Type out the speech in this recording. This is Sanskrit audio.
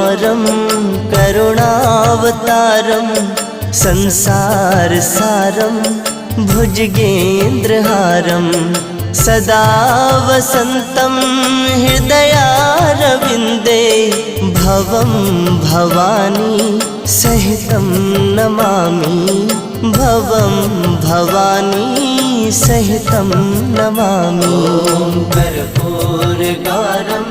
गौरं करुणावतारं संसारसारं भुजगेन्द्रहारं सदा वसन्तं हृदयारविन्दे भवं भवानी सहितं नमामि भवं भवानी सहितं नमामि। कर्पूरगारं